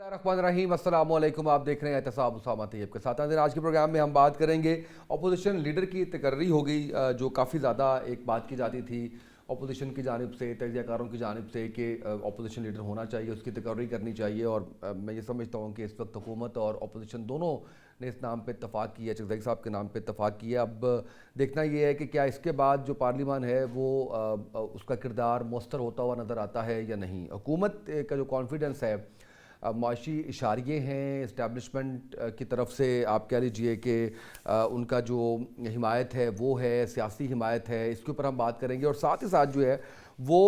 रहीम अस्सलाम वालेकुम। आप देख रहे हैं एहतसाब उसामा तैयब के साथ। आज के प्रोग्राम में हम बात करेंगे अपोजिशन लीडर की तकर्री हो गई, जो काफ़ी ज़्यादा एक बात की जाती थी अपोजिशन की जानिब से, तजियाकारों की जानिब से कि अपोजिशन लीडर होना चाहिए, उसकी तकर्री करनी चाहिए। और मैं ये समझता हूँ कि इस वक्त हुकूमत और अपोजिशन दोनों ने इस नाम पे इत्तफाक किया है, चकज़ई साहब के नाम पे इत्तफाक किया। अब देखना ये है कि क्या इसके बाद जो पार्लियामान है वो उसका किरदार मौसर होता हुआ नज़र आता है या नहीं। हुकूमत का जो कॉन्फिडेंस है, माशी इशारे हैं इस्टेब्लिशमेंट की तरफ से, आप कह लीजिए कि उनका जो हिमायत है वो है, सियासी हिमायत है, इसके ऊपर हम बात करेंगे। और साथ ही साथ जो है वो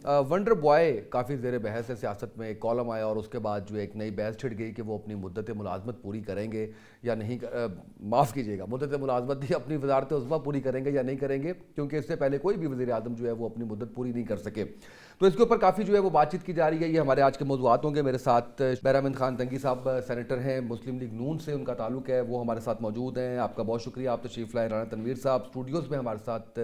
वंडर बॉय काफ़ी ज़ेर बहस है सियासत में। एक कॉलम आया और उसके बाद जो एक नई बहस छिड़ गई कि वो अपनी मुद्दत मुलाजमत पूरी करेंगे या नहीं। माफ़ कीजिएगा, मुद्दत मुलाजमत ही अपनी वजारत उज़्मा पूरी करेंगे या नहीं करेंगे, क्योंकि इससे पहले कोई भी वज़ीर आज़म जो है वो अपनी मुद्दत पूरी नहीं कर सके। तो इसके ऊपर काफ़ी जो है वो बातचीत की जा रही है। ये हमारे आज के मौज़ूआत होंगे। मेरे साथ बैरामंद खान तंगी साहब सेनेटर हैं, मुस्लिम लीग नून से उनका ताल्लुक़ है, वो हमारे साथ मौजूद हैं। आपका बहुत शुक्रिया, आप तशरीफ़ लाए। राना तनवीर साहब स्टूडियोज़ में हमारे साथ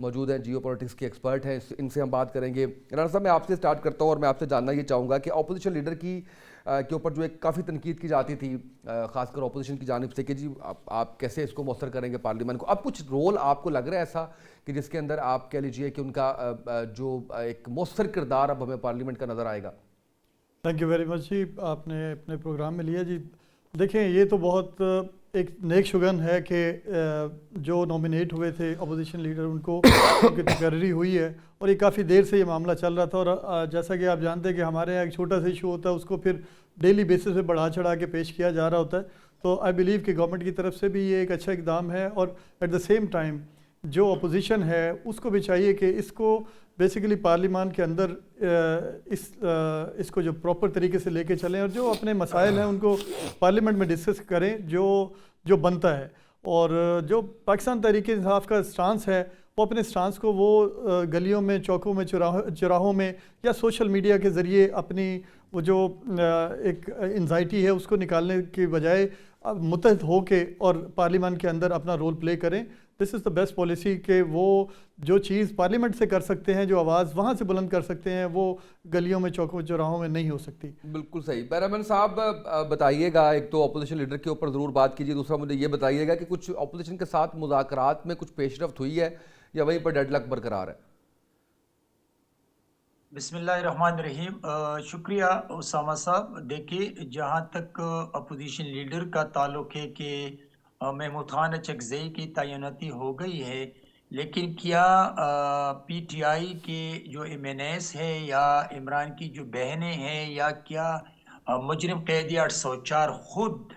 मौजूद हैं, जियो पॉलिटिक्स के एक्सपर्ट हैं, इनसे हम बात करेंगे। राना साहब, मैं आपसे स्टार्ट करता हूँ और मैं आपसे जानना ये चाहूँगा कि अपोजिशन लीडर की के ऊपर जो एक काफ़ी तनकीद की जाती थी ख़ासकर अपोजिशन की जानिब से कि जी आप कैसे इसको मौसर करेंगे पार्लियामेंट को। अब कुछ रोल आपको लग रहा है ऐसा कि जिसके अंदर आप कह लीजिए कि उनका जो एक मौसर किरदार अब हमें पार्लियामेंट का नज़र आएगा। थैंक यू वेरी मच जी, आपने अपने प्रोग्राम में लिया जी। देखें, ये तो बहुत एक नेक शुगन है कि जो नॉमिनेट हुए थे अपोजिशन लीडर उनको उनकी तकर्री हुई है और ये काफ़ी देर से ये मामला चल रहा था। और जैसा कि आप जानते हैं कि हमारे यहाँ एक छोटा सा इशू होता है, उसको फिर डेली बेसिस पे बढ़ा चढ़ा के पेश किया जा रहा होता है। तो आई बिलीव कि गवर्नमेंट की तरफ से भी ये एक अच्छा इकदाम है और एट द सेम टाइम जो अपोजिशन है उसको भी चाहिए कि इसको बेसिकली पार्लियामान के अंदर इसको जो प्रॉपर तरीके से लेके चलें और जो अपने मसाइल हैं उनको पार्लियामेंट में डिस्कस करें जो बनता है। और जो पाकिस्तान तहरीक इंसाफ का स्टांस है वो अपने स्टांस को वो गलियों में, चौकों में, चौराहों में या सोशल मीडिया के ज़रिए अपनी वो जो एक एंजाइटी है उसको निकालने के बजाय मुत्तहद हो के और पार्लियामान के अंदर अपना रोल प्ले करें। This is the best policy कि वो जो चीज़ पार्लियामेंट से कर सकते हैं, जो आवाज़ वहाँ से बुलंद कर सकते हैं, वो गलियों में, चौकों चौराहों में नहीं हो सकती। बिल्कुल सही। बैरामंद साहब बताइएगा, एक तो अपोजिशन लीडर के ऊपर ज़रूर बात कीजिए, दूसरा मुझे ये बताइएगा कि कुछ अपोजिशन के साथ मुज़ाकरात में कुछ पेशरफ्त हुई है या वहीं पर डेडलॉक बरकरार है। बिस्मिल्लाहिर्रहमानिर्रहीम। शुक्रिया उसामा साहब। देखिए, जहाँ तक अपोजिशन लीडर का ताल्लुक है कि महमूद खान चकज़ई की तैनाती हो गई है, लेकिन क्या पीटीआई के जो एमएनएस है या इमरान की जो बहनें हैं या क्या मुजरिम कैदी 804 खुद,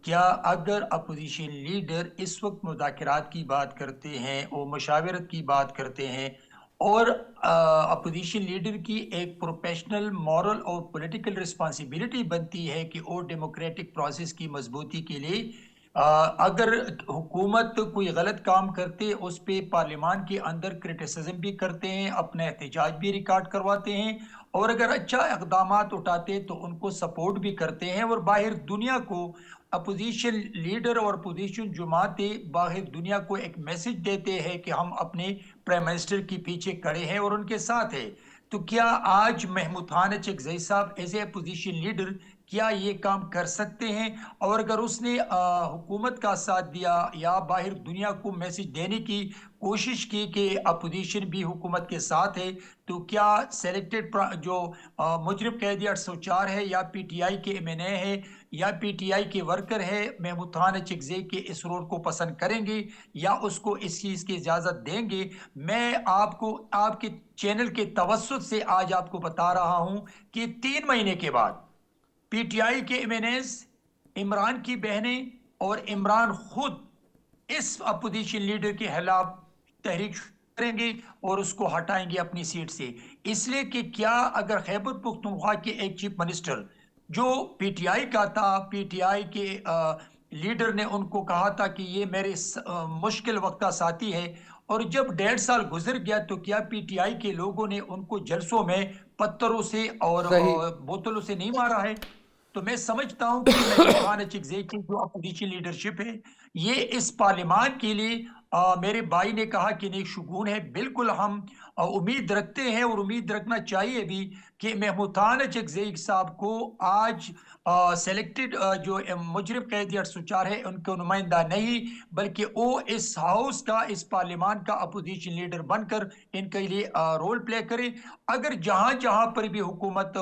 क्या अगर अपोजिशन लीडर इस वक्त मुज़ाकरात की बात करते हैं और मशावरत की बात करते हैं और अपोजिशन लीडर की एक प्रोफेशनल, मॉरल और पॉलिटिकल रिस्पांसिबिलिटी बनती है कि वो डेमोक्रेटिक प्रोसेस की मजबूती के लिए अगर हुकूमत कोई गलत काम करते उस पे पार्लियामान के अंदर क्रिटिसिज्म भी करते हैं, अपना एहतजाज भी रिकॉर्ड करवाते हैं और अगर अच्छा इक़दामात उठाते तो उनको सपोर्ट भी करते हैं और बाहर दुनिया को अपोजिशन लीडर और अपोजिशन जमातें बाहर दुनिया को एक मैसेज देते हैं कि हम अपने प्राइम मिनिस्टर के पीछे खड़े हैं और उनके साथ है। तो क्या आज महमूद खान चकज़ई साहब एज ए अपोजिशन लीडर क्या ये काम कर सकते हैं? और अगर उसने हुकूमत का साथ दिया या बाहर दुनिया को मैसेज देने की कोशिश की कि अपोजिशन भी हुकूमत के साथ है, तो क्या सेलेक्टेड जो मुजरिम कैदी 804 है या पीटीआई के एमएनए है या पीटीआई के वर्कर है, महमूद खान चकज़ई के इस रोल को पसंद करेंगे या उसको इस चीज़ की इजाज़त देंगे? मैं आपको आपके चैनल के तवज्जुद से आज आपको बता रहा हूं कि 3 महीने के बाद पीटीआई के एमएनएस, इमरान की बहनें और इमरान खुद इस अपोजिशन लीडर के खिलाफ तहरीक करेंगे और उसको हटाएंगे अपनी सीट से। इसलिए कि क्या अगर खैबर पख्तूनख्वा के एक चीफ मिनिस्टर जो पीटीआई का था, पीटीआई के लीडर ने उनको कहा था कि ये मेरे मुश्किल वक्त का साथी है और जब 1.5 साल गुजर गया तो क्या पीटीआई के लोगों ने उनको जलसों में पत्थरों से और सही। बोतलों से नहीं मारा है? तो मैं समझता हूं कि महमूद खान चकज़ई की जो अपोजिशन लीडरशिप है ये इस पार्लियामान के लिए मेरे भाई ने कहा कि नहीं शुगून है, बिल्कुल हम उम्मीद रखते हैं और उम्मीद रखना चाहिए भी कि महमूदान चकज़ई साहब को आज सेलेक्टेड जो मुजरिम कैदी 804 है उनका नुमाइंदा नहीं, बल्कि वो इस हाउस का, इस पार्लियामान का अपोजिशन लीडर बनकर इनके लिए रोल प्ले करे। अगर जहां जहां पर भी हुकूमत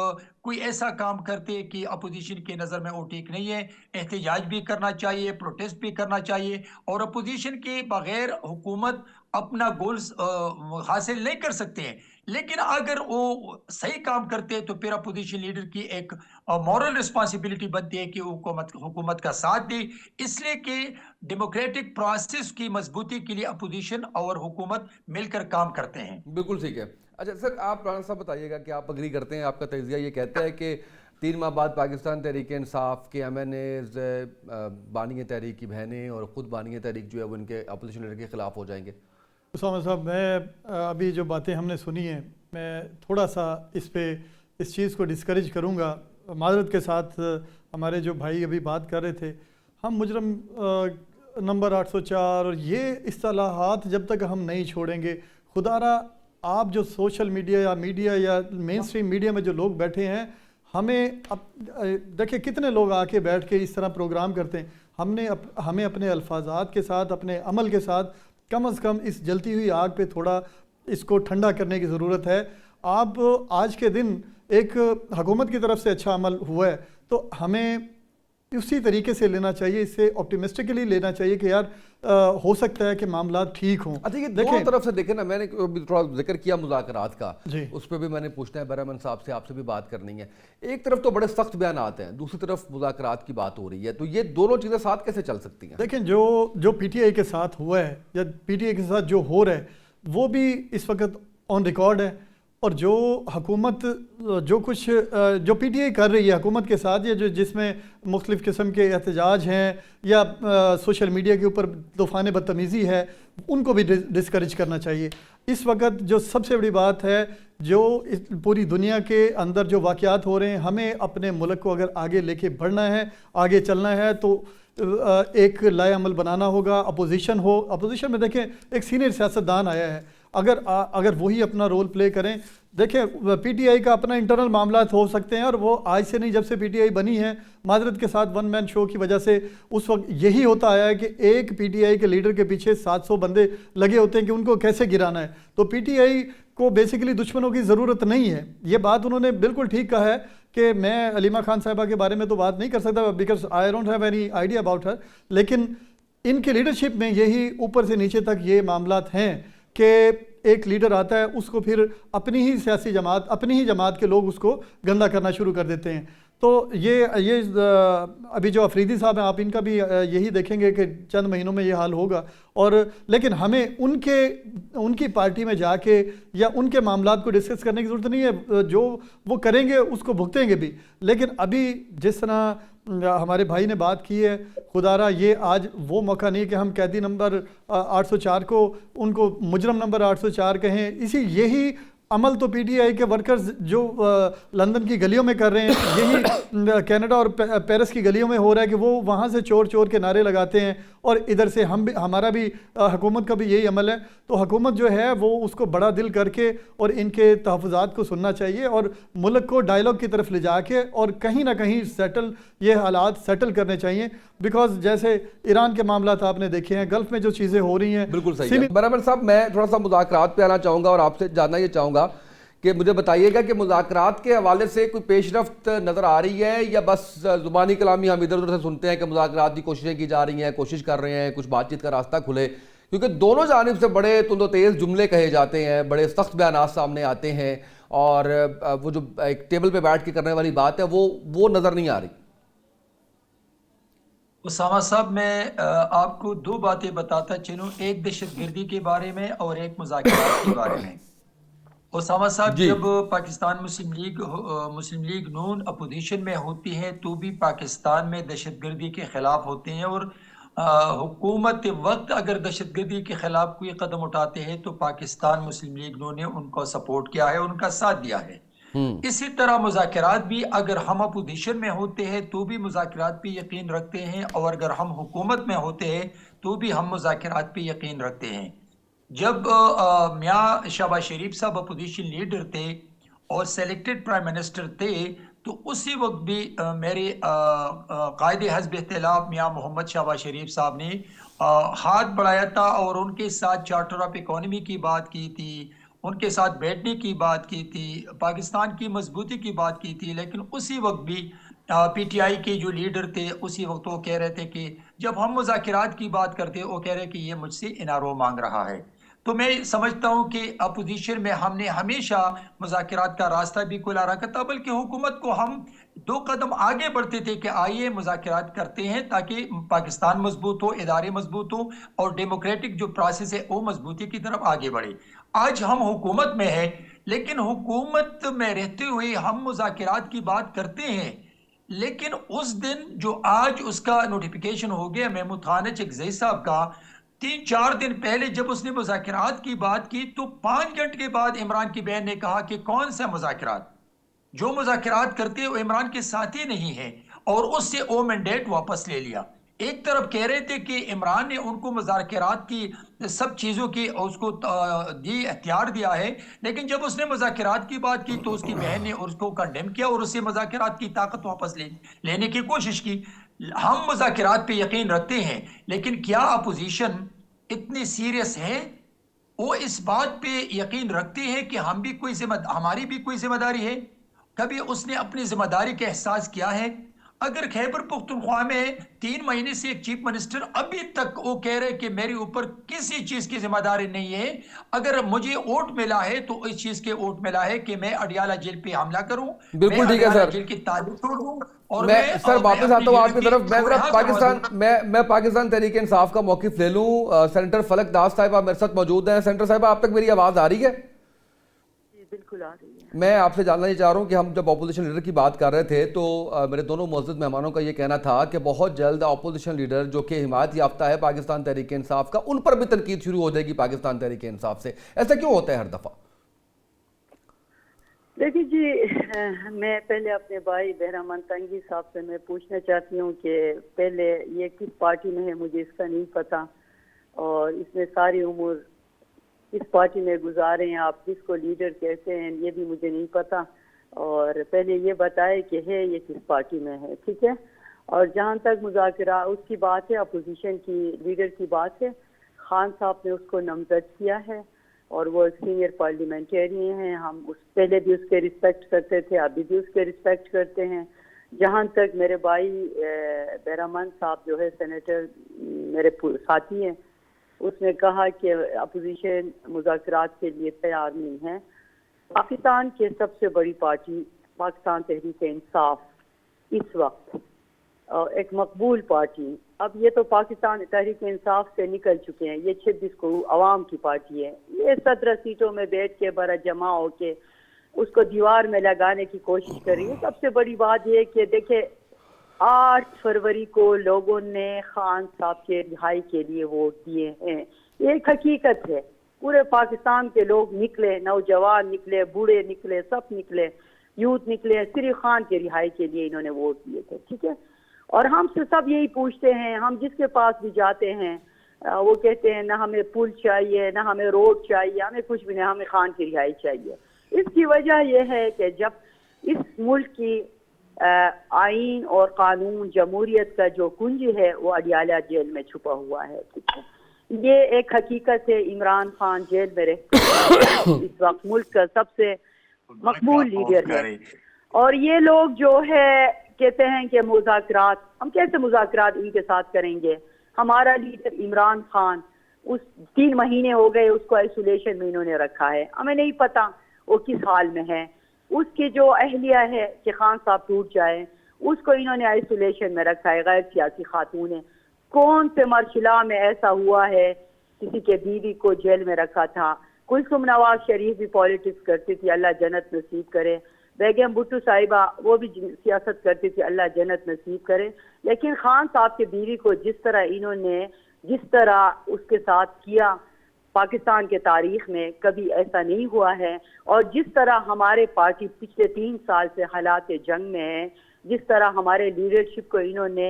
कोई ऐसा काम करते हैं कि अपोजिशन की नज़र में वो ठीक नहीं है, एहतजाज भी करना चाहिए, प्रोटेस्ट भी करना चाहिए, और अपोजिशन के बगैर हुकूमत अपना गोल्स हासिल नहीं कर सकते हैं। लेकिन अगर वो सही काम करते हैं तो फिर अपोजिशन लीडर की एक मॉरल रिस्पॉन्सिबिलिटी बनती है कि हुकूमत हुकूमत का साथ दे, इसलिए कि डेमोक्रेटिक प्रोसेस की मजबूती के लिए अपोजिशन और हुकूमत मिलकर काम करते हैं। बिल्कुल ठीक है। अच्छा सर, आप राणा साहब बताइएगा कि आप अग्री करते हैं, आपका तजिया ये कहता है कि 3 माह बाद पाकिस्तान तहरीक इंसाफ के MNAs बानी तहरीक की बहनें और ख़ुद बानी तहरीक जो है वो इनके अपोजिशन लीडर के ख़िलाफ़ हो जाएंगे? उसामा साहब, मैं अभी जो बातें हमने सुनी हैं, मैं थोड़ा सा इस चीज़ को डिस्करेज करूँगा। माज़रत के साथ हमारे जो भाई अभी बात कर रहे थे, हम मुजरम नंबर 804 और ये इस्तिलाहात जब तक हम नहीं छोड़ेंगे, खुदारा आप जो सोशल मीडिया या मेन स्ट्रीम मीडिया में जो लोग बैठे हैं, हमें देखिए कितने लोग आके बैठ के इस तरह प्रोग्राम करते हैं। हमें अपने अल्फाजात के साथ, अपने अमल के साथ कम से कम इस जलती हुई आग पे थोड़ा इसको ठंडा करने की ज़रूरत है। आप आज के दिन एक हुकूमत की तरफ से अच्छा अमल हुआ है तो हमें उसी तरीके से लेना चाहिए, इससे ऑप्टिमिस्टिकली लेना चाहिए कि यार हो सकता है कि मामला ठीक हों। अच्छा, ये दोनों तरफ से देखें ना, मैंने अभी थोड़ा जिक्र किया मुज़ाकरात का, जी, उस पर भी मैंने पूछना है बरहमन साहब से, आपसे भी बात करनी है। एक तरफ तो बड़े सख्त बयान आते हैं, दूसरी तरफ मुज़ाकरात की बात हो रही है, तो ये दोनों चीज़ें साथ कैसे चल सकती हैं? देखें जो PTI के साथ हुआ है या PTI के साथ जो हो रहा है वो भी इस वक्त ऑन रिकॉर्ड है, और जो हुकूमत जो PTI कर रही है हुकूमत के साथ, या जिसमें मुख्तलिफ़ किस्म के एहतजाज हैं या सोशल मीडिया के ऊपर तूफ़ान बदतमीज़ी है, उनको भी डिस्करेज करना चाहिए। इस वक्त जो सबसे बड़ी बात है, जो इस पूरी दुनिया के अंदर जो वाक़यात हो रहे हैं, हमें अपने मुल्क को अगर आगे लेके बढ़ना है, आगे चलना है, तो एक लाए अमल बनाना होगा। अपोजिशन में देखें एक सीनियर सियासतदान आया है, अगर वही अपना रोल प्ले करें। देखें PTI का अपना इंटरनल मामला हो सकते हैं, और वो आज से नहीं, जब से PTI बनी है, माजरत के साथ वन मैन शो की वजह से उस वक्त यही होता आया है कि एक PTI के लीडर के पीछे 700 बंदे लगे होते हैं कि उनको कैसे गिराना है। तो PTI को बेसिकली दुश्मनों की ज़रूरत नहीं है। ये बात उन्होंने बिल्कुल ठीक कहा है कि मैं अलीमा खान साहिबा के बारे में तो बात नहीं कर सकता because I don't have any idea about her, लेकिन इनके लीडरशिप में यही ऊपर से नीचे तक ये मामलात हैं कि एक लीडर आता है, उसको फिर अपनी ही सियासी जमात, अपनी ही जमात के लोग उसको गंदा करना शुरू कर देते हैं। तो ये अभी जो अफरीदी साहब हैं, आप इनका भी यही देखेंगे कि चंद महीनों में ये हाल होगा। और लेकिन हमें उनकी पार्टी में जाके या उनके मामलात को डिस्कस करने की ज़रूरत नहीं है, जो वो करेंगे उसको भुगतेंगे भी। लेकिन अभी जिस तरह हमारे भाई ने बात की है, खुदारा ये आज वो मौका नहीं कि हम कैदी नंबर 804 को उनको मुजरम नंबर 804 कहें। यही अमल तो PTI के वर्कर्स जो लंदन की गलियों में कर रहे हैं, यही कनाडा और पेरिस की गलियों में हो रहा है कि वो वहाँ से चोर चोर के नारे लगाते हैं, और इधर से हमारा भी हुकूमत का भी यही अमल है। तो हुकूमत जो है वो उसको बड़ा दिल करके और इनके तहफ़्फ़ुज़ात को सुनना चाहिए, और मुल्क को डायलॉग की तरफ ले जाके और कहीं ना कहीं ये हालात सेटल करने चाहिए। बिकॉज जैसे ईरान के मामला आपने देखे हैं, गल्फ़ में जो चीज़ें हो रही हैं। बिल्कुल सही है। बरहमन साहब, मैं थोड़ा सा मुज़ाकरात पे आना चाहूँगा और आपसे जानना ये चाहूँगा कि मुझे बताइएगा कि मुज़ाकरात के हवाले से कोई पेशरफ्त नज़र आ रही है, या बस ज़ुबानी कलामी हम इधर उधर से सुनते हैं कि मुज़ाकरात की कोशिशें की जा रही हैं, कोशिश कर रहे हैं कुछ बातचीत का रास्ता खुले, क्योंकि दोनों जानिब से बड़े तुंदो तेज़ जुमले कहे जाते हैं, बड़े सख्त बयान सामने आते हैं, और वो जो एक टेबल पे बैठ के करने वाली बात है वो नज़र नहीं आ रही। उसामा साहब, मैं आपको 2 बातें बताता चलूं, एक दहशतगर्दी के बारे में और एक मुज़ाकरात के बारे में। उसामा साहब, जब पाकिस्तान मुस्लिम लीग नून अपोजिशन में होती है तो भी पाकिस्तान में दहशतगर्दी के खिलाफ होते हैं, और हुकूमत वक्त अगर दहशतगर्दी के खिलाफ कोई कदम उठाते हैं तो पाकिस्तान मुस्लिम लीग नून ने उनको सपोर्ट किया है, उनका साथ दिया है। इसी तरह मुज़ाकरात भी, अगर हम अपोजिशन में होते हैं तो भी मुज़ाकरात पे यकीन रखते हैं, और अगर हम हुकूमत में होते हैं तो भी हम मुज़ाकरात पे यकीन रखते हैं। जब मियाँ शहबाज शरीफ साहब अपोजिशन लीडर थे और सेलेक्टेड प्राइम मिनिस्टर थे, तो उसी वक्त भी मेरे कायदे हज़्ब इख्तिलाफ मियाँ मोहम्मद शहबाज शरीफ साहब ने हाथ बढ़ाया था और उनके साथ चार्टर ऑफ इकोनॉमी की बात की थी, उनके साथ बैठने की बात की थी, पाकिस्तान की मजबूती की बात की थी। लेकिन उसी वक्त भी पीटीआई के जो लीडर थे उसी वक्त वो कह रहे थे कि जब हम मुज़ाकरात की बात करते, वो कह रहे कि ये मुझसे इनारो मांग रहा है। तो मैं समझता हूं कि अपोजिशन में हमने हमेशा मुज़ाकरात का रास्ता भी खुला रखा था, बल्कि हुकूमत को हम 2 कदम आगे बढ़ते थे कि आइए मुज़ाकरात करते हैं ताकि पाकिस्तान मजबूत हो, इदारे मजबूत हो और डेमोक्रेटिक जो प्रोसेस है वो मजबूती की तरफ आगे बढ़े। आज हम हुकूमत में है, लेकिन हुकूमत में रहते हुए हम मुज़ाकरात की बात करते हैं, लेकिन उस दिन जो आज उसका नोटिफिकेशन हो गया महमूद खान चकजई साहब का, 3-4 दिन पहले जब उसने मुज़ाकरात की बात की तो 5 घंटे के बाद इमरान की बहन ने कहा कि कौन सा मुज़ाकरात, जो मुज़ाकरात करते वो इमरान के साथ ही नहीं है, और उससे वो मैंडेट वापस ले लिया। एक तरफ कह रहे थे कि इमरान ने उनको मुज़ाकरात की सब चीज़ों की उसको दी, इख्तियार दिया है, लेकिन जब उसने मुज़ाकरात की बात की तो उसकी बहन ने उसको कंडेम किया और उससे मुज़ाकरात की ताकत वापस लेने की कोशिश की। हम मुज़ाकरात पे यकीन रखते हैं, लेकिन क्या अपोजिशन इतनी सीरियस है? वो इस बात पे यकीन रखते हैं कि हम भी कोई हमारी भी कोई जिम्मेदारी है? कभी उसने अपनी जिम्मेदारी का एहसास किया है? अगर खैबर पुख्तनख्वा में 3 महीने से एक चीफ मिनिस्टर अभी तक वो कह रहे कि मेरे ऊपर किसी चीज की जिम्मेदारी नहीं है, अगर मुझे वोट मिला है तो इस चीज के वोट मिला है कि मैं अडियाला जेल पे हमला करूं, मैं बिल्कुल ठीक है अडियाला सर। जेल की ताले तोड़ दूं, और मैं सर मैं वापस अपनी आता हूँ लीडर आपकी की तरफ। मैं जरा यहाँ करवा पाकिस्तान दूं। मैं पाकिस्तान तहरीक इंसाफ का मौकिफ ले लूँ। सेनेटर फलक दास साहिबा मेरे साथ मौजूद हैं। सेनेटर साहिबा, आप तक मेरी आवाज़ आ रही है? जी बिल्कुल आ रही है। मैं आपसे जानना ये चाह रहा हूँ कि हम जब अपोजिशन लीडर की बात कर रहे थे तो मेरे दोनों मुअज़्ज़ज़ मेहमानों का ये कहना था कि बहुत जल्द अपोजिशन लीडर जो कि हिमायत याफ्ता है पाकिस्तान तहरीक इंसाफ का, उन पर भी तनकीद शुरू हो जाएगी पाकिस्तान तहरीक इंसाफ से। ऐसा क्यों होता है हर दफ़ा? देखिए जी, मैं पहले अपने भाई बहरामन तंगी साहब से मैं पूछना चाहती हूँ कि पहले ये किस पार्टी में है, मुझे इसका नहीं पता, और इसमें सारी उम्र किस पार्टी में गुजारे हैं, आप किसको लीडर कहते हैं ये भी मुझे नहीं पता, और पहले ये बताए कि है ये किस पार्टी में है, ठीक है। और जहाँ तक मुज़ाकरा उसकी बात है, अपोजिशन की लीडर की बात है, खान साहब ने उसको नामजद किया है और वो एक सीनियर पार्लियामेंटेरियन हैं। हम उस पहले भी उसके रिस्पेक्ट करते थे, अभी भी उसके रिस्पेक्ट करते हैं। जहाँ तक मेरे भाई बहरामन साहब जो है सेनेटर, मेरे साथी हैं, उसने कहा कि अपोजिशन मुज़ाकरात के लिए तैयार नहीं है। पाकिस्तान के सबसे बड़ी पार्टी पाकिस्तान तहरीक इंसाफ इस वक्त एक मकबूल पार्टी, अब ये तो पाकिस्तान तहरीक इंसाफ से निकल चुके हैं, ये 26 को अवाम की पार्टी है, ये 17 सीटों में बैठ के बड़ा जमा होके उसको दीवार में लगाने की कोशिश कर रही है। सबसे बड़ी बात यह कि देखे 8 फरवरी को लोगों ने खान साहब के रिहाई के लिए वोट दिए हैं, ये एक हकीकत है। पूरे पाकिस्तान के लोग निकले, नौजवान निकले, बूढ़े निकले, सब निकले, यूथ निकले, सिर्फ खान के रिहाई के लिए इन्होंने वोट दिए थे, ठीक है। और हमसे सब यही पूछते हैं, हम जिसके पास भी जाते हैं वो कहते हैं ना हमें पुल चाहिए, ना हमें रोड चाहिए, हमें कुछ भी नहीं, हमें खान की रिहाई चाहिए। इसकी वजह यह है कि जब इस मुल्क की आईन और कानून जमहूरियत का जो कुंज है वो अडियाला जेल में छुपा हुआ है, ठीक है। ये एक हकीकत है। इमरान खान जेल में रहते हैं, इस वक्त मुल्क का सबसे मकबूल लीडर है, और ये लोग जो है कहते हैं कि मुज़ाकरात, हम कैसे मुज़ाकरात इनके साथ करेंगे? हमारा लीडर इमरान खान, उस 3 महीने हो गए उसको आइसोलेशन में इन्होंने रखा है, हमें नहीं पता वो किस हाल में है। उसकी जो अहलिया है कि खान साहब टूट जाए, उसको इन्होंने आइसोलेशन में रखा है, गैर सियासी खातून है। कौन से मरशिला में ऐसा हुआ है किसी के बीवी को जेल में रखा था? कुलसुम नवाज शरीफ भी पॉलिटिक्स करती थी, अल्लाह जन्नत नसीब करे। बेगम भुट्टो साहिबा वो भी सियासत करती थी, अल्लाह जन्नत नसीब करे। लेकिन खान साहब के बीवी को जिस तरह इन्होंने, जिस तरह उसके साथ किया, पाकिस्तान के तारीख में कभी ऐसा नहीं हुआ है। और जिस तरह हमारे पार्टी पिछले 3 साल से हालात जंग में है, जिस तरह हमारे लीडरशिप को इन्होंने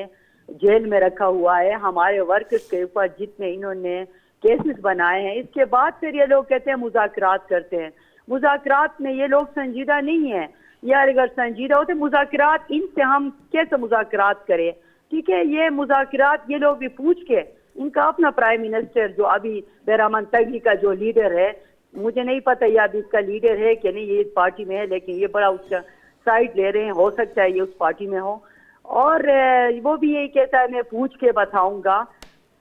जेल में रखा हुआ है, हमारे वर्कर्स के ऊपर जितने इन्होंने केसेस बनाए हैं, इसके बाद फिर ये लोग कहते हैं मुज़ाकरात करते हैं। मुज़ाकरात में ये लोग संजीदा नहीं है यार, अगर संजीदा होते मुज़ाकरात, इनसे हम कैसे मुज़ाकरात करें? ठीक है, ये मुज़ाकरात ये लोग भी पूछ के, इनका अपना प्राइम मिनिस्टर जो अभी बेहरामन तगी का जो लीडर है, मुझे नहीं पता ये अभी इसका लीडर है कि नहीं, ये इस पार्टी में है, लेकिन ये बड़ा उसका साइड ले रहे हैं, हो सकता है ये उस पार्टी में हो। और वो भी यही कहता है मैं पूछ के बताऊंगा।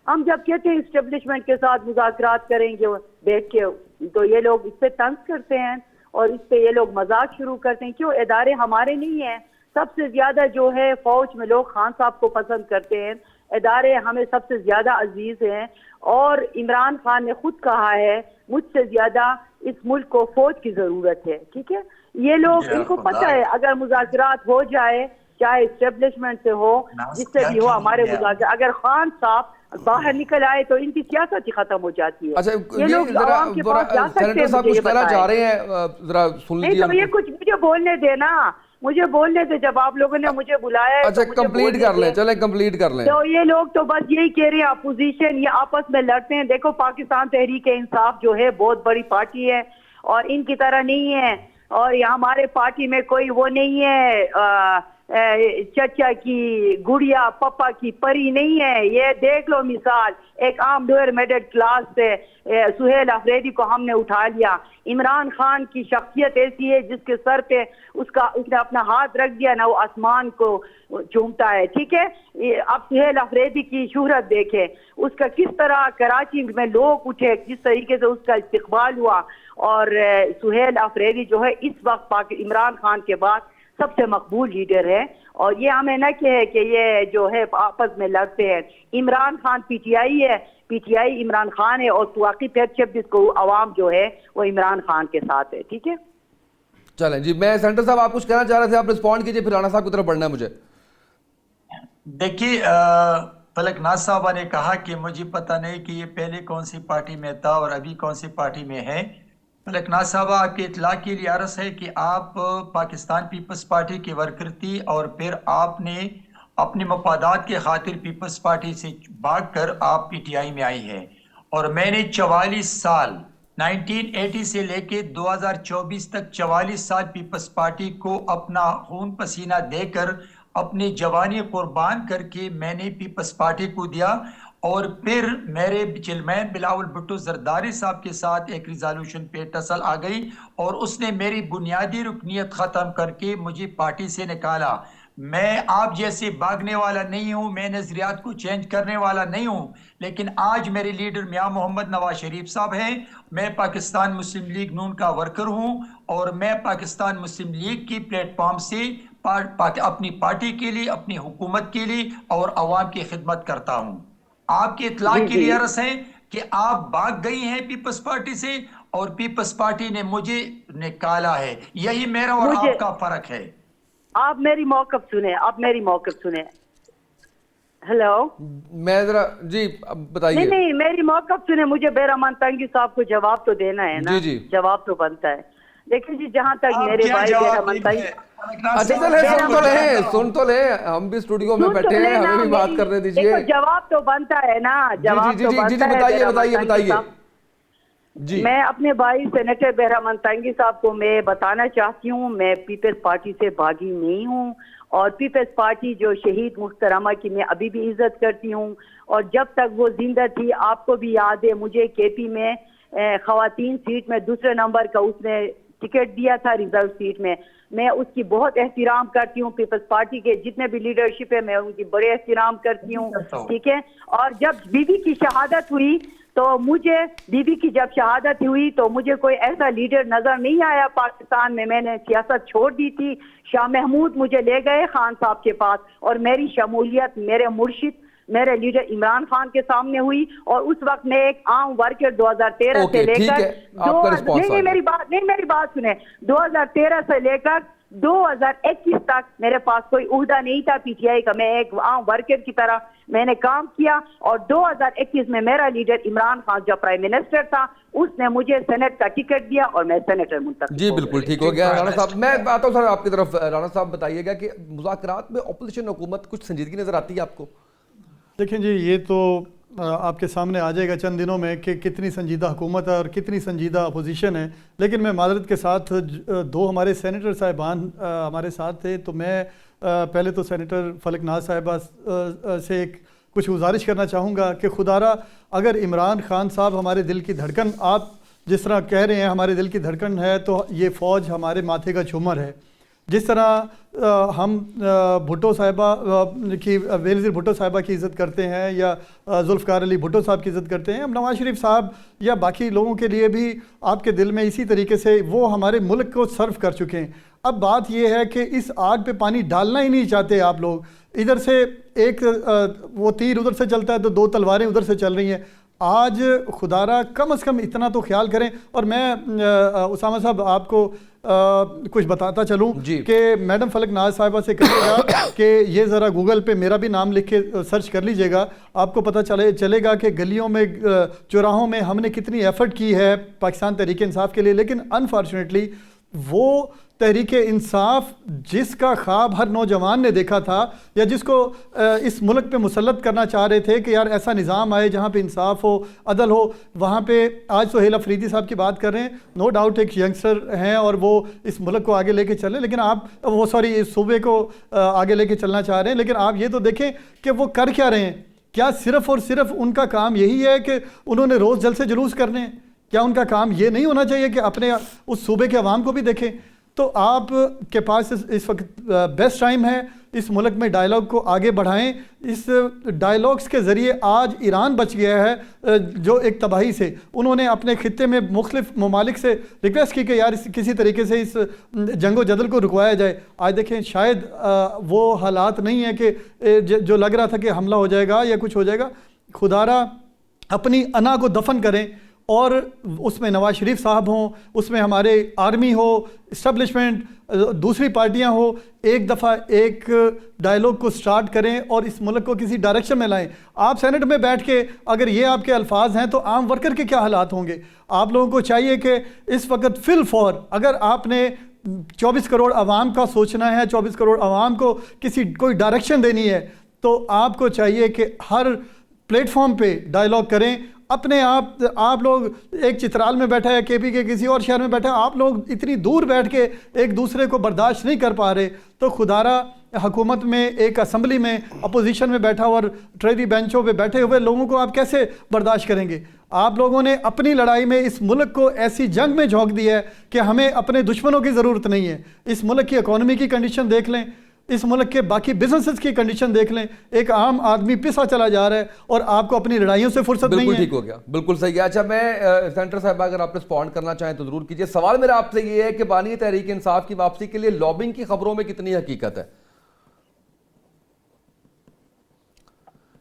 हम जब कहते हैं इस्टेब्लिशमेंट के साथ मुज़ाकरात करेंगे बैठ के, तो ये लोग इस पे तंज करते हैं और इस पे ये लोग मजाक शुरू करते हैं। क्यों? इदारे हमारे नहीं हैं। सबसे ज्यादा जो है फौज में लोग खान साहब को पसंद करते हैं, इदारे हमें सबसे ज्यादा अजीज हैं। और इमरान खान ने खुद कहा है मुझसे ज्यादा इस मुल्क को फौज की जरूरत है। ठीक है, ये लोग, इनको पता है अगर मुज़ाकरात हो जाए, चाहे इस्टेब्लिशमेंट से हो, जिससे भी हो, हमारे मुज़ाकरात, अगर खान साहब बाहर निकल आए तो इनकी सियासत ही खत्म हो जाती है। अच्छा, ये लोग आवाम के पास जा सकते सेनेटर हैं, साहब मुझे कुछ ये कहना बताएं। चाह रहे हैं, जरा सुन नहीं लीजिए तो ये उनको। कुछ मुझे बोलने देना, मुझे बोलने दे। जब आप लोगों ने मुझे बुलाया है अच्छा, तो मुझे कंप्लीट बोलने कर लें, दें। चलें कंप्लीट कर लें। तो ये लोग तो बस यही कह रहे हैं, अपोजिशन ये आपस में लड़ते हैं। देखो, पाकिस्तान तहरीक इंसाफ जो है बहुत बड़ी पार्टी है और इनकी तरह नहीं है। और ये हमारे पार्टी में कोई वो नहीं है, चचा की गुड़िया पप्पा की परी नहीं है। ये देख लो मिसाल, एक आम लोअर मिडिल क्लास से सुहेल अफरीदी को हमने उठा लिया। इमरान खान की शख्सियत ऐसी है जिसके सर पे उसने अपना हाथ रख दिया ना, वो आसमान को चूमता है। ठीक है, अब सुहेल अफरीदी की शोहरत देखे, उसका किस तरह कराची में लोग उठे, किस तरीके से उसका इस्तकबाल हुआ। और सुहेल अफरीदी जो है इस वक्त इमरान खान के बाद सबसे मकबूल लीडर है। और ये हमें न कहे कि ये जो है आपस में लड़ते हैं। इमरान खान पीटीआई है, पीटीआई इमरान खान है, और वाकई फिर 26 को अवाम जो है वो इमरान खान के साथ है। ठीक है, चलें जी, मैं सेनेटर साहब आप कुछ कहना चाह रहे थे, आप रिस्पॉन्ड कीजिए, फिर राणा साहब की तरफ बढ़ना है मुझे। देखिए, फलक नाज साहबा ने कहा कि मुझे पता नहीं कि ये पहले कौन सी पार्टी में था और अभी कौन सी पार्टी में है। फलक नाज साहबा, आपके इतला के लिए अर्ज है कि आप पाकिस्तान पीपल्स पार्टी के वर्कर थी और फिर आपने अपने मफादात के खातिर पीपल्स पार्टी से भागकर आप पीटीआई में आई है। और मैंने 44 साल 1980 से लेके 2024 तक 44 साल पीपल्स पार्टी को अपना खून पसीना देकर अपनी जवानी कुर्बान करके मैंने पीपल्स पार्टी को दिया। और फिर मेरे चेयरमैन बिलावल भुट्टो जरदारी साहब के साथ एक रिजोल्यूशन पे टसल आ गई और उसने मेरी बुनियादी रुकनीत ख़त्म करके मुझे पार्टी से निकाला। मैं आप जैसे भागने वाला नहीं हूँ, मैं नजरियात को चेंज करने वाला नहीं हूँ, लेकिन आज मेरे लीडर मियां मोहम्मद नवाज शरीफ साहब हैं। मैं पाकिस्तान मुस्लिम लीग नून का वर्कर हूँ और मैं पाकिस्तान मुस्लिम लीग की प्लेटफॉर्म से अपनी पार्टी के लिए, अपनी हुकूमत के लिए और अवाम की खिदमत करता हूँ। आपके इतलाक के लिए अर्ज है कि आप भाग गई हैं पीपल्स पार्टी से और पीपल्स पार्टी ने मुझे निकाला है। यही मेरा और आपका फर्क है। आप मेरी मौक़िफ़ सुने, आप मेरी मौक़िफ़ सुने। हेलो, मैं जरा जी बताइए। नहीं, मेरी मौक़िफ़ सुने, मुझे बेहरामन तंगी साहब को जवाब तो देना है ना। जी जी, जवाब तो बनता है। देखिए जी, जहाँ तक मेरे भाई बेहरामन तंगी, अच्छा चले, सुन तो ले, हम भी स्टूडियो में बैठे हैं, हमें भी बात करने दीजिए। जवाब तो बनता है ना, जवाब तो बनता है। बताइए जी। मैं अपने भाई सेनेटर बेहरामन तंगी साहब को मैं बताना चाहती हूँ, मैं पीपल्स पार्टी से भागी नहीं हूँ और पीपल्स पार्टी जो शहीद मुहतरमा की मैं अभी भी इज्जत करती हूँ। और जब तक वो जिंदा थी, आपको भी याद है, मुझे केपी में खवातीन सीट में दूसरे नंबर का उसने टिकट दिया था, रिजर्व सीट में। मैं उसकी बहुत एहतराम करती हूँ। पीपल्स पार्टी के जितने भी लीडरशिप है मैं उनकी बड़े एहतराम करती हूँ। ठीक है, और जब बीबी की शहादत हुई तो मुझे, बीबी की जब शहादत हुई तो मुझे कोई ऐसा लीडर नजर नहीं आया पाकिस्तान में। मैंने सियासत छोड़ दी थी। शाह महमूद मुझे ले गए खान साहब के पास और मेरी शमूलियत मेरे मुर्शिद, मेरे लीडर इमरान खान के सामने हुई। और उस वक्त मैं एक आम वर्कर 2013 से लेकर मेरी बात सुने, 2013 से लेकर 2021 तक मेरे पास कोई उहदा नहीं था पीटीआई का, मैं एक आम वर्कर की तरह मैंने काम किया। और 2021 में मेरा लीडर इमरान खान जो प्राइम मिनिस्टर था, उसने मुझे सेनेट का टिकट दिया और मैं सेनेटर मुंतखब जी हो बिल्कुल गई। ठीक हो गया राणा साहब। मैं आता हूँ सर आपकी तरफ। राणा साहब बताइएगा कि मुज़ाकरात में अपोजिशन हुकूमत कुछ संजीदगी नजर आती है आपको? देखें जी, ये तो आपके सामने आ जाएगा चंद दिनों में कि कितनी संजीदा हुकूमत है और कितनी संजीदा अपोजिशन है। लेकिन मैं माजरत के साथ दो हमारे सेनेटर साहिबान हमारे साथ थे, तो मैं पहले तो सेनेटर फलक नाज साहिबा से एक कुछ गुजारिश करना चाहूँगा कि खुदारा अगर इमरान खान साहब हमारे दिल की धड़कन, आप जिस तरह कह रहे हैं हमारे दिल की धड़कन है, तो ये फ़ौज हमारे माथे का झूमर है। जिस तरह हम भुट्टो साहिबा की, बेनज़ीर भुट्टो साहिबा की इज़्ज़त करते हैं या जुल्फ़कार अली भुट्टो साहब की इज़्ज़त करते हैं, हम नवाज़ शरीफ साहब या बाकी लोगों के लिए भी आपके दिल में इसी तरीके से वो हमारे मुल्क को सर्व कर चुके हैं। अब बात ये है कि इस आग पे पानी डालना ही नहीं चाहते आप लोग। इधर से एक वो तीर उधर से चलता है तो दो तलवारें उधर से चल रही हैं। आज खुदारा कम से कम इतना तो ख्याल करें। और मैं उसामा साहब आपको कुछ बताता चलूं कि मैडम फलक नाज साहिबा से कहिएगा कि ये ज़रा गूगल पे मेरा भी नाम लिख के सर्च कर लीजिएगा, आपको पता चलेगा कि गलियों में चौराहों में हमने कितनी एफ़र्ट की है पाकिस्तान तहरीक इंसाफ के लिए। लेकिन अनफॉर्चुनेटली वो तहरीक इंसाफ जिसका ख्वाब हर नौजवान ने देखा था या जिसको इस मुल्क पे मुसल्लत करना चाह रहे थे कि यार ऐसा निज़ाम आए जहाँ पे इंसाफ हो, अदल हो, वहाँ पे आज सुहेल अफरीदी साहब की बात कर रहे हैं। नो डाउट एक यंगस्टर हैं और वो इस मुल्क को आगे लेके चले, लेकिन आप वो सॉरी इस सूबे को आगे लेके चलना चाह रहे हैं। लेकिन आप ये तो देखें कि वो कर क्या रहे हैं। क्या सिर्फ़ और सिर्फ उनका काम यही है कि उन्होंने रोज़ जलसे जुलूस करने हैं? क्या उनका काम ये नहीं होना चाहिए कि अपने उस सूबे के अवाम को भी देखें? तो आप के पास इस वक्त बेस्ट टाइम है, इस मुल्क में डायलॉग को आगे बढ़ाएं। इस डायलॉग्स के ज़रिए आज ईरान बच गया है जो एक तबाही से। उन्होंने अपने खित्ते में मुख्तलिफ ममालिक से रिक्वेस्ट की कि यार किसी तरीके से इस जंगो जदल को रुकवाया जाए। आज देखें शायद वो हालात नहीं है कि जो लग रहा था कि हमला हो जाएगा या कुछ हो जाएगा। खुदारा अपनी अना को दफन करें और उसमें नवाज शरीफ साहब हों, उसमें हमारे आर्मी हो, इस्टबलिशमेंट, दूसरी पार्टियां हो, एक दफ़ा एक डायलॉग को स्टार्ट करें और इस मुल्क को किसी डायरेक्शन में लाएं। आप सेनेट में बैठ के अगर ये आपके अल्फाज हैं तो आम वर्कर के क्या हालात होंगे? आप लोगों को चाहिए कि इस वक्त फिल फॉर, अगर आपने 24 करोड़ आवाम का सोचना है, 24 करोड़ आवाम को कोई डायरेक्शन देनी है, तो आपको चाहिए कि हर प्लेटफॉर्म पे डायलॉग करें। अपने आप लोग एक चित्राल में बैठा है, केपी के किसी और शहर में बैठा है, आप लोग इतनी दूर बैठ के एक दूसरे को बर्दाश्त नहीं कर पा रहे, तो खुदारा हुकूमत में एक असम्बली में अपोजिशन में बैठा और ट्रेजरी बेंचों पे बैठे हुए लोगों को आप कैसे बर्दाश्त करेंगे? आप लोगों ने अपनी लड़ाई में इस मुल्क को ऐसी जंग में झोंक दिया है कि हमें अपने दुश्मनों की ज़रूरत नहीं है। इस मुल्क की इकॉनमी की कंडीशन देख लें, इस मुल्क के बाकी बिजनेसेस की कंडीशन देख लें, एक आम आदमी पिसा चला जा रहा है और आपको अपनी लड़ाइयों से फुर्सत नहीं है। बिल्कुल ठीक हो गया, बिल्कुल सही है। अच्छा, मैं सेंटर साहब अगर आप रिस्पॉन्ड करना चाहें तो जरूर कीजिए। सवाल मेरा आपसे ये है कि बानी तहरीक इंसाफ की वापसी के लिए लॉबिंग की खबरों में कितनी हकीकत है?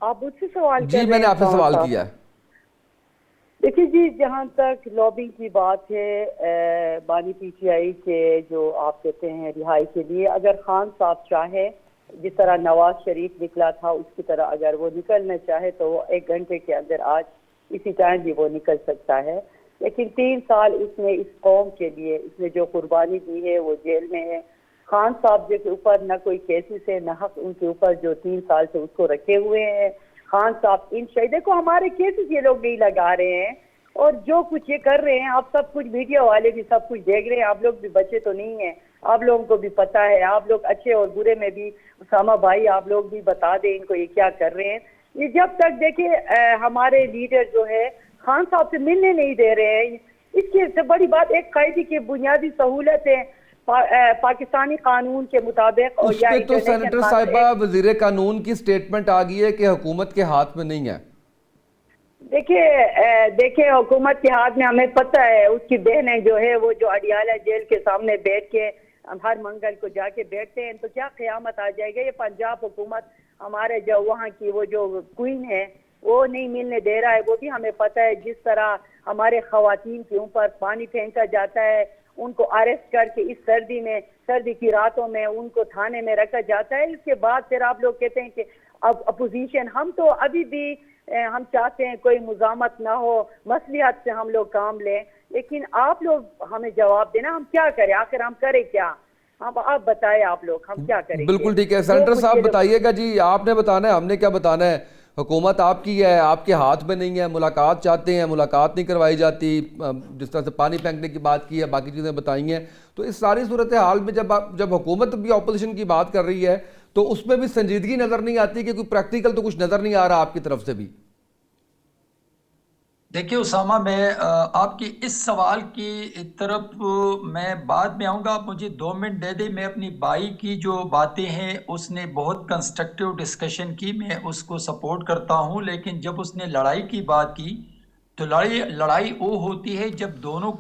आप मुझसे सवाल जी, मैंने आपसे सवाल किया है। देखिए जी, जहाँ तक लॉबिंग की बात है, बानी पीटीआई के जो आप कहते हैं रिहाई के लिए, अगर खान साहब चाहे जिस तरह नवाज शरीफ निकला था उसकी तरह अगर वो निकलना चाहे तो वो 1 घंटे के अंदर आज इसी टाइम भी वो निकल सकता है। लेकिन 3 साल इसने इस कौम के लिए इसने जो कुर्बानी दी है वो जेल में है। खान साहब के ऊपर न कोई केसेस है, न हक उनके ऊपर जो 3 साल से उसको रखे हुए हैं। खान साहब इन शहीदों को हमारे केसेस ये लोग नहीं लगा रहे हैं और जो कुछ ये कर रहे हैं, आप सब कुछ मीडिया वाले भी सब कुछ देख रहे हैं। आप लोग भी बच्चे तो नहीं हैं, आप लोगों को भी पता है। आप लोग अच्छे और बुरे में भी, उसामा भाई आप लोग भी बता दें इनको ये क्या कर रहे हैं। ये जब तक देखिए हमारे लीडर जो है खान साहब से मिलने नहीं दे रहे हैं, इसकी बड़ी बात एक कैदी की बुनियादी सहूलत है पाकिस्तानी कानून के मुताबिक। और या तो सेनेटर साहिबा वजीर कानून की स्टेटमेंट आ गई है कि हुकूमत के हाथ में नहीं है। देखिए हुकूमत के हाथ में हमें पता है। उसकी बहनें जो है वो जो अडियाला जेल के सामने बैठ के हर मंगल को जाके बैठते हैं, तो क्या क़यामत आ जाएगा। ये पंजाब हुकूमत हमारे जो वहाँ की वो जो क्वीन है वो नहीं मिलने दे रहा है, वो भी हमें पता है। जिस तरह हमारे ख़वातीन के ऊपर पानी फेंका जाता है, उनको अरेस्ट करके इस सर्दी में सर्दी की रातों में उनको थाने में रखा जाता है। इसके बाद फिर आप लोग कहते हैं कि अब अपोजिशन, हम तो अभी भी हम चाहते हैं कोई मुजामत ना हो, मसलिहत से हम लोग काम लें, लेकिन आप लोग हमें जवाब देना हम क्या करें, आखिर हम करें क्या? आप बताएं, आप लोग हम क्या करेंगे? बिल्कुल ठीक है सेनेटर साहब, बताइएगा जी, आपने बताना है, हमने क्या बताना है? हुकूमत आपकी है, आपके हाथ में नहीं है। मुलाकात चाहते हैं, मुलाकात नहीं करवाई जाती, जिस तरह से पानी फेंकने की बात की है, बाकी चीज़ें बताई हैं। तो इस सारी सूरत हाल में जब हुकूमत भी अपोजिशन की बात कर रही है तो उसमें भी संजीदगी नज़र नहीं आती कि कोई प्रैक्टिकल तो कुछ नज़र नहीं आ रहा आपकी तरफ से भी। देखिए उसामा, मैं आपकी इस सवाल की तरफ मैं बाद में आऊँगा। आप मुझे 2 मिनट दे दें। मैं अपनी भाई की जो बातें हैं उसने बहुत कंस्ट्रक्टिव डिस्कशन की, मैं उसको सपोर्ट करता हूँ। लेकिन जब उसने लड़ाई की बात की तो लड़ाई वो होती है जब दोनों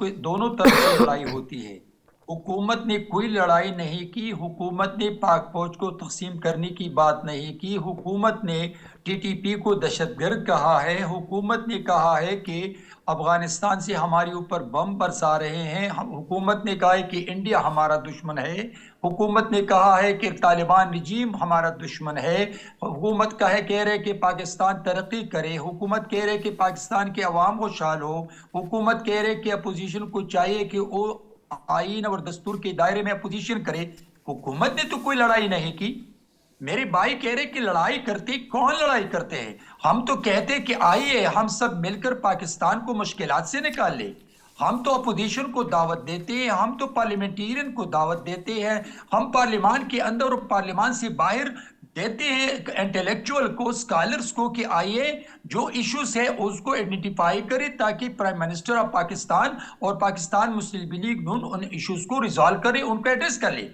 तरफ से लड़ाई होती है। हुकूमत ने कोई लड़ाई नहीं की, हुकूमत ने पाक फौज को तकसीम करने की बात नहीं की, हुकूमत ने टीटीपी को दहशतगर्द कहा है, हुकूमत ने कहा है कि अफगानिस्तान से हमारे ऊपर बम बरसा रहे हैं, हुकूमत ने कहा है कि इंडिया हमारा दुश्मन है, हुकूमत ने कहा है कि तालिबान रिजीम हमारा दुश्मन है, हुकूमत कह रहे कि पाकिस्तान तरक्की करे, हुकूमत कह रहे कि पाकिस्तान के अवाम खुशहाल हो, हुकूमत कह रहे कि अपोजिशन को चाहिए कि वो आईन और दस्तूर के दायरे में अपोजिशन करे। हुकूमत ने तो कोई लड़ाई नहीं की। मेरे भाई कह रहे कि लड़ाई करते, कौन लड़ाई करते हैं? हम तो कहते कि आइए हम सब मिलकर पाकिस्तान को मुश्किलात से निकाल ले। हम तो अपोजिशन को दावत देते हैं, हम तो पार्लियामेंटेरियन को दावत देते हैं, हम पार्लियामान के अंदर और पार्लियामान से बाहर देते हैं इंटेलेक्चुअल को, स्कॉलर्स को कि आइए जो इश्यूज है उसको आइडेंटिफाई करें ताकि प्राइम मिनिस्टर ऑफ पाकिस्तान और पाकिस्तान मुस्लिम लीग नून उन इश्यूज को रिजॉल्व करे, उनको एड्रेस कर ले।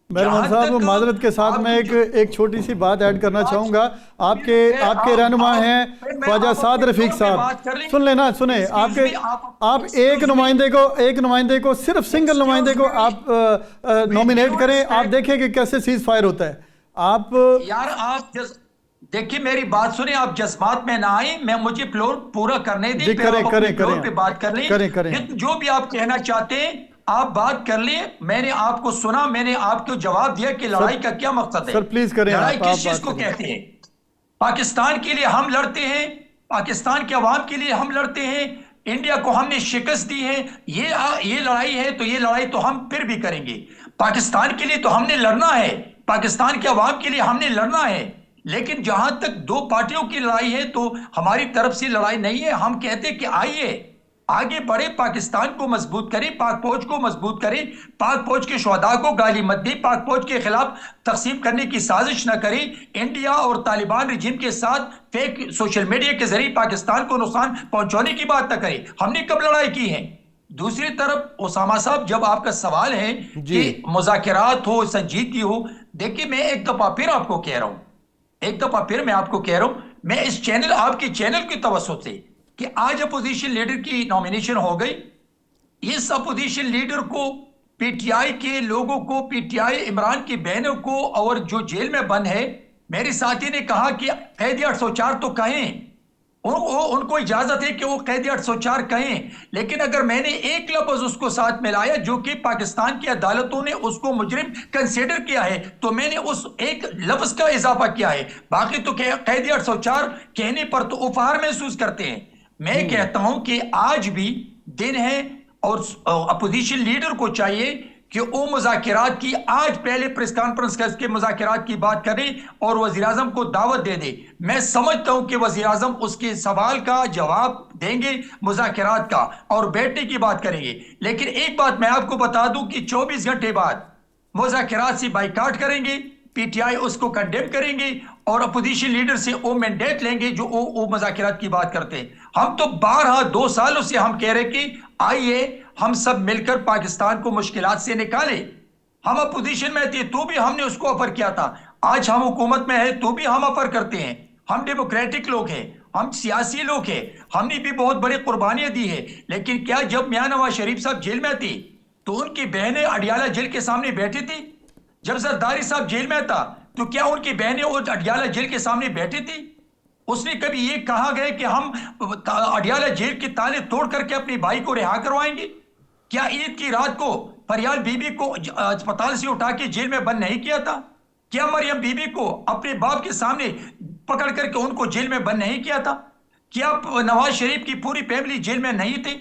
मेहरबान साहब, माजरत के साथ मैं एक छोटी सी बात ऐड करना चाहूँगा। आपके रहनुमा हैं ख्वाजा साद रफीक साहब, सुन लेना, सुने। आप एक नुमाइंदे को सिर्फ सिंगल नुमाइंदे को आप नॉमिनेट करें, आप देखें कि कैसे सीज फायर होता है। आप देखिए मेरी बात सुने, आप जज्बात में ना आए, मुझे फ्लोर पूरा करने दी, फ्लोर पे बात कर लें। जो भी आप कहना चाहते हैं आप बात कर लिए, मैंने आपको सुना, मैंने आपको जवाब दिया कि लड़ाई का क्या मकसद है। सर प्लीज करें, लड़ाई किस चीज को कहते हैं? पाकिस्तान के लिए हम लड़ते हैं, पाकिस्तान के अवाम के लिए हम लड़ते हैं, इंडिया को हमने शिकस्त दी है। ये लड़ाई है तो ये लड़ाई तो हम फिर भी करेंगे। पाकिस्तान के लिए तो हमने लड़ना है, पाकिस्तान के अवाम के लिए हमने लड़ना है। लेकिन जहां तक दो पार्टियों की लड़ाई है तो हमारी तरफ से लड़ाई नहीं है। हम कहते कि आइए आगे बढ़े, पाकिस्तान को मजबूत करें, पाक फौज को मजबूत करें, पाक फौज के शहदा को गाली मत दें, पाक फौज के खिलाफ तकसीम करने की साजिश न करें, इंडिया और तालिबान रिजीम के साथ फेक सोशल मीडिया के जरिए पाकिस्तान को नुकसान पहुंचाने की बात न करें। हमने कब लड़ाई की है? दूसरी तरफ उसामा साहब, जब आपका सवाल है कि मुज़ाकिरात हो, संजीदगी हो, देखिए मैं एक दफा फिर आपको कह रहा हूं, मैं इस चैनल, आपके चैनल की तवज्जो से कि आज अपोजिशन लीडर की नॉमिनेशन हो गई। इस अपोजिशन लीडर को पीटीआई के लोगों को, पीटीआई इमरान की बहनों को और जो जेल में बंद है, मेरे साथी ने कहा कि कैदी 804 तो कहें, उनको इजाजत है कि वो कैदी 804 कहें, लेकिन अगर मैंने एक लफ्ज उसको साथ मिलाया जो कि पाकिस्तान की अदालतों ने उसको मुजरिम कंसीडर किया है, तो मैंने उस एक लफ्ज का इजाफा किया है। बाकी तो कैदी 804 कहने पर तो उपहार महसूस करते हैं। मैं कहता हूं कि आज भी दिन है और अपोजिशन लीडर को चाहिए कि वो मुज़ाकिरात की, आज पहले प्रेस कॉन्फ्रेंस करके मुज़ाकिरात की बात करें और वज़ीर आज़म को दावत दे दे। मैं समझता हूं कि वज़ीर आज़म उसके सवाल का जवाब देंगे, मुज़ाकिरात का, और बैठने की बात करेंगे। लेकिन एक बात मैं आपको बता दूं कि 24 घंटे बाद मुज़ाकिरात से बाइकाट करेंगे, पीटीआई उसको कंडेम करेंगे और अपोजिशन लीडर से वो मैंडेट लेंगे जो वो मुज़ाकिरात की बात करते हैं। हम तो 2 सालों से हम कह रहे कि आइए हम सब मिलकर पाकिस्तान को मुश्किलात से निकाले। हम अपोजिशन में थे तो भी हमने उसको ऑफर किया था, आज हम हुकूमत में है तो भी हम ऑफर करते हैं। हम डेमोक्रेटिक लोग हैं, हम सियासी लोग हैं, हमने भी बहुत बड़ी कुर्बानियां दी है। लेकिन क्या जब मियां नवाज शरीफ साहब जेल में थी तो उनकी बहनें अडियाला जेल के सामने बैठी थी? जब जरदारी साहब जेल में था तो क्या उनकी बहनें अडियाला जेल के सामने बैठी थी? उसने कभी ये कहा गया कि हम अडियाला जेल के ताले तोड़ करके अपने भाई को रिहा करवाएंगे? क्या ईद की रात को फरियाल बीबी को अस्पताल से उठा के जेल में बंद नहीं किया था? क्या मरियम बीबी को अपने बाप के सामने पकड़ करके उनको जेल में बंद नहीं किया था? क्या नवाज शरीफ की पूरी फैमिली जेल में नहीं थी?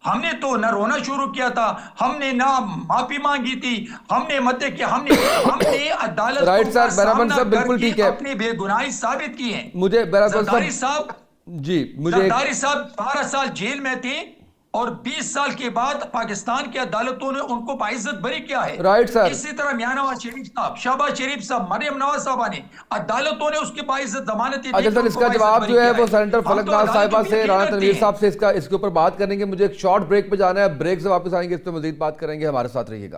हमने तो न रोना शुरू किया था, हमने ना माफी मांगी थी, हमने मतलब कि हमने अदालत राइट का सर, बैरामन सामना साहब बिल्कुल करके ठीक है, अपनी बेगुनाही साबित की है। मुझे बैरामन जरदारी साहब साहब जी मुझे जरदारी साहब 12 साल जेल में थे और 20 साल के बाद पाकिस्तान की अदालतों ने उनको बाइज्जत बरी किया है। राइट सर, इसी तरह मियां नवाज शरीफ साहब, शहबाज शरीफ साहब, मरियम नवाज साहबा ने अदालतों ने उसकी बाइज्जत जमानत दी। अच्छा सर, इसका जवाब जो है वो सेनेटर फलकनाज साहिबा से, राना तनवीर साहब से इसके ऊपर बात करेंगे। मुझे एक शॉर्ट ब्रेक पे जाना है, ब्रेक से वापस आएंगे, इस पर मजीद बात करेंगे, हमारे साथ रहिएगा।